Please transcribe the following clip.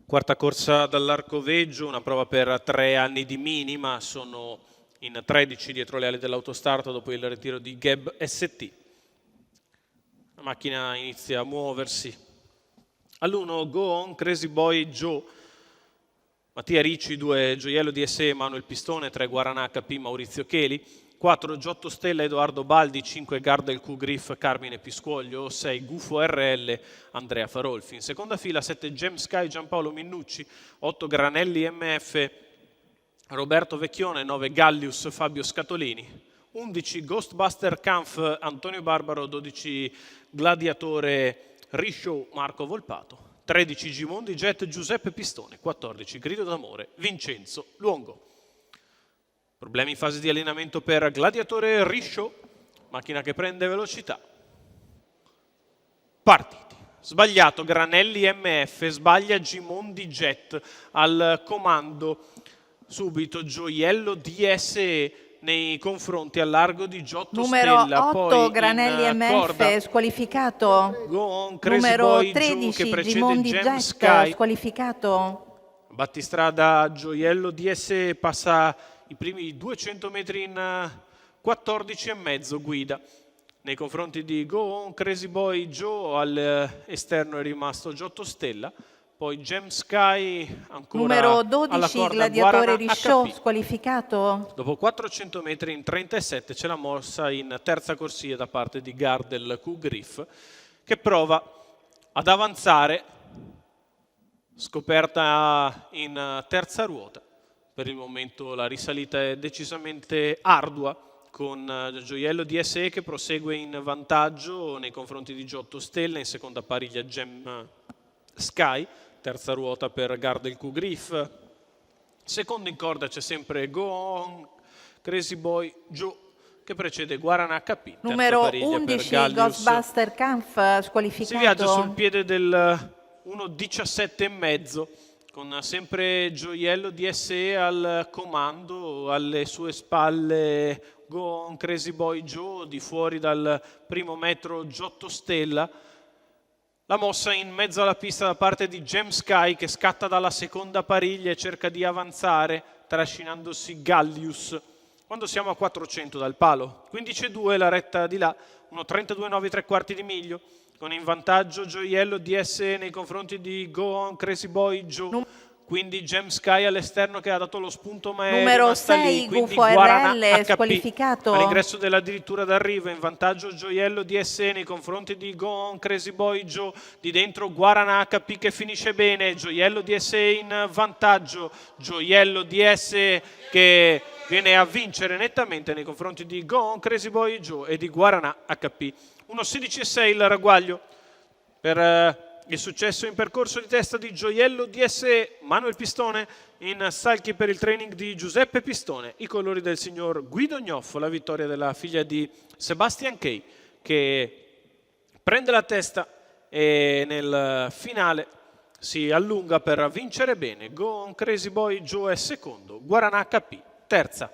Quarta corsa dall'Arcoveggio, una prova per 3 anni di minima, sono in 13 dietro le ali dell'autostart dopo il ritiro di Geb ST. La macchina inizia a muoversi. All'1 Go On, Crazy Boy Joe, Mattia Ricci, 2 Gioiello DSE, Manuel Pistone, 3 Guarana HP, Maurizio Cheli, 4 Giotto Stella, Edoardo Baldi, 5 Gardel Q Griff, Carmine Piscuoglio, 6 Gufo RL, Andrea Farolfi. In seconda fila 7 Gem Sky, Giampaolo Minnucci, 8 Granelli MF, Roberto Vecchione, 9 Gallius, Fabio Scatolini, 11 Ghostbuster Kampf, Antonio Barbaro, 12 Gladiatore Rishow, Marco Volpato, 13 Gimondi Jet, Giuseppe Pistone, 14 Grido d'Amore, Vincenzo Luongo. Problemi in fase di allenamento per Gladiatore Rishow, macchina che prende velocità. Partiti. Sbagliato Granelli MF, sbaglia Gimondi Jet al comando. Subito Gioiello DSE nei confronti al largo di Giotto numero Stella. 8 poi Granelli MF corda, squalificato. Go On, Crazy Numero Boy 13 Joe che precede Gimondi Gem Jet Sky. squalificato. Battistrada Gioiello DSE passa i primi 200 metri in 14,5 guida. Nei confronti di Go On, Crazy Boy Joe all'esterno è rimasto Giotto Stella. Poi Gem Sky ancora numero alla 12 corda, Gladiatore Guarana Rishow HP. squalificato. Dopo 400 metri in 37 c'è la mossa in terza corsia da parte di Gardel Q Griff che prova ad avanzare, scoperta in terza ruota. Per il momento la risalita è decisamente ardua con Gioiello DSE che prosegue in vantaggio nei confronti di Giotto Stella, in seconda pariglia Gem Sky, terza ruota per Gardel Q Griff. Secondo in corda c'è sempre Go On, Crazy Boy Joe che precede Guarana HP. Numero 11 Ghostbuster Kampf squalificato. Si viaggia sul piede del 1.17,5 con sempre Gioiello DSE al comando, alle sue spalle Go On, Crazy Boy Joe, di fuori dal primo metro Giotto Stella. La mossa in mezzo alla pista da parte di Gem Sky che scatta dalla seconda pariglia e cerca di avanzare trascinandosi Gallius. Quando siamo a 400 dal palo, 15,2 la retta di là, 1.32,9 tre quarti di miglio, con in vantaggio Gioiello DSE nei confronti di Go On, Crazy Boy Joe. Quindi Gem Sky all'esterno che ha dato lo spunto, ma è numero rimasta 6 lì. Quindi Gufo Guarana RL HP squalificato. all'ingresso dell'addirittura d'arrivo, in vantaggio Gioiello DSE nei confronti di Go On, Crazy Boy Joe, di dentro Guarana HP che finisce bene, Gioiello DSE in vantaggio, Gioiello DSE che viene a vincere nettamente nei confronti di Go On, Crazy Boy Joe e di Guarana HP. 1.16,6 il ragguaglio per il successo in percorso di testa di Gioiello DSE, Manuel Pistone in salchi per il training di Giuseppe Pistone, i colori del signor Guido Gnoffo, la vittoria della figlia di Sebastian Kay che prende la testa e nel finale si allunga per vincere bene. Go On, Crazy Boy Joe è secondo, Guarana HP terza.